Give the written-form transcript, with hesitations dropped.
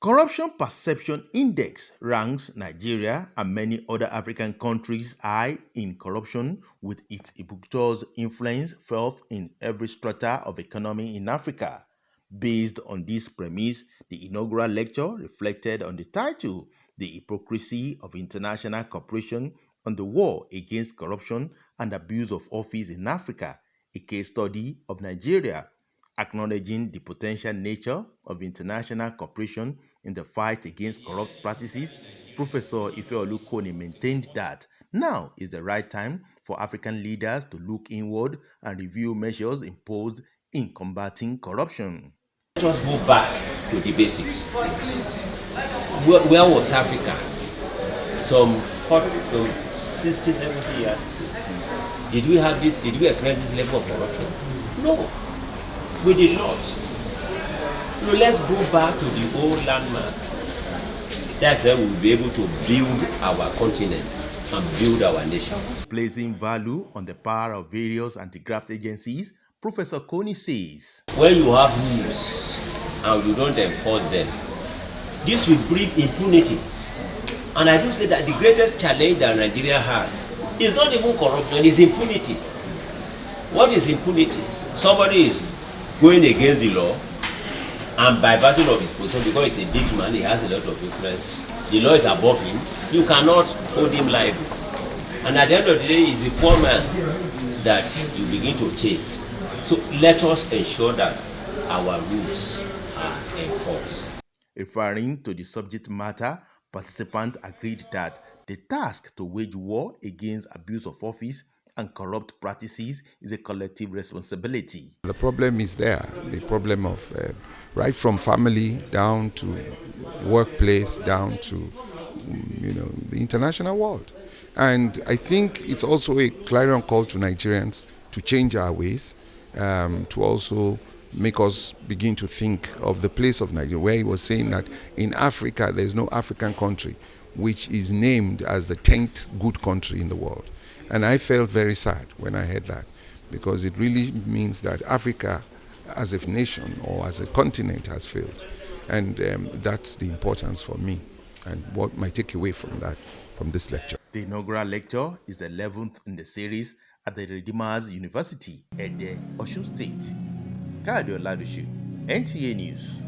Corruption Perception Index ranks Nigeria and many other African countries high in corruption, with its ubiquitous influence felt in every strata of economy in Africa. Based on this premise, the inaugural lecture reflected on the title, The Hypocrisy of International Cooperation on the War Against Corruption and Abuse of Office in Africa, a case study of Nigeria. Acknowledging the potential nature of international cooperation in the fight against corrupt practices, Professor Ifeolu Koni maintained that now is the right time for African leaders to look inward and review measures imposed in combating corruption. Let us go back to the basics. Where was Africa some 60, 70 years ago? Did we have this? Did we experience this level of corruption? No. We did not. So let's go back to the old landmarks. That's how we'll be able to build our continent and build our nation. Placing value on the power of various anti-graft agencies, Professor Koni says, when you have rules and you don't enforce them, this will breed impunity. And I do say that the greatest challenge that Nigeria has is not even corruption, it's impunity. What is impunity? Somebody is going against the law, and by virtue of his position, because he's a big man, he has a lot of influence, the law is above him, you cannot hold him liable. And at the end of the day, it's the poor man that you begin to chase. So let us ensure that our rules are enforced. Referring to the subject matter, participants agreed that the task to wage war against abuse of office and corrupt practices is a collective responsibility. The problem is there, the problem of right from family down to workplace, down to the international world. And I think it's also a clarion call to Nigerians to change our ways, to also make us begin to think of the place of Nigeria, where he was saying that in Africa there's no African country which is named as the 10th good country in the world. And I felt very sad when I heard that, because it really means that Africa as a nation or as a continent has failed. And that's the importance for me and what my takeaway from this lecture. The inaugural lecture is the 11th in the series at the Redeemers University, Ede, Osun State. Kayode Oladosu, NTA News.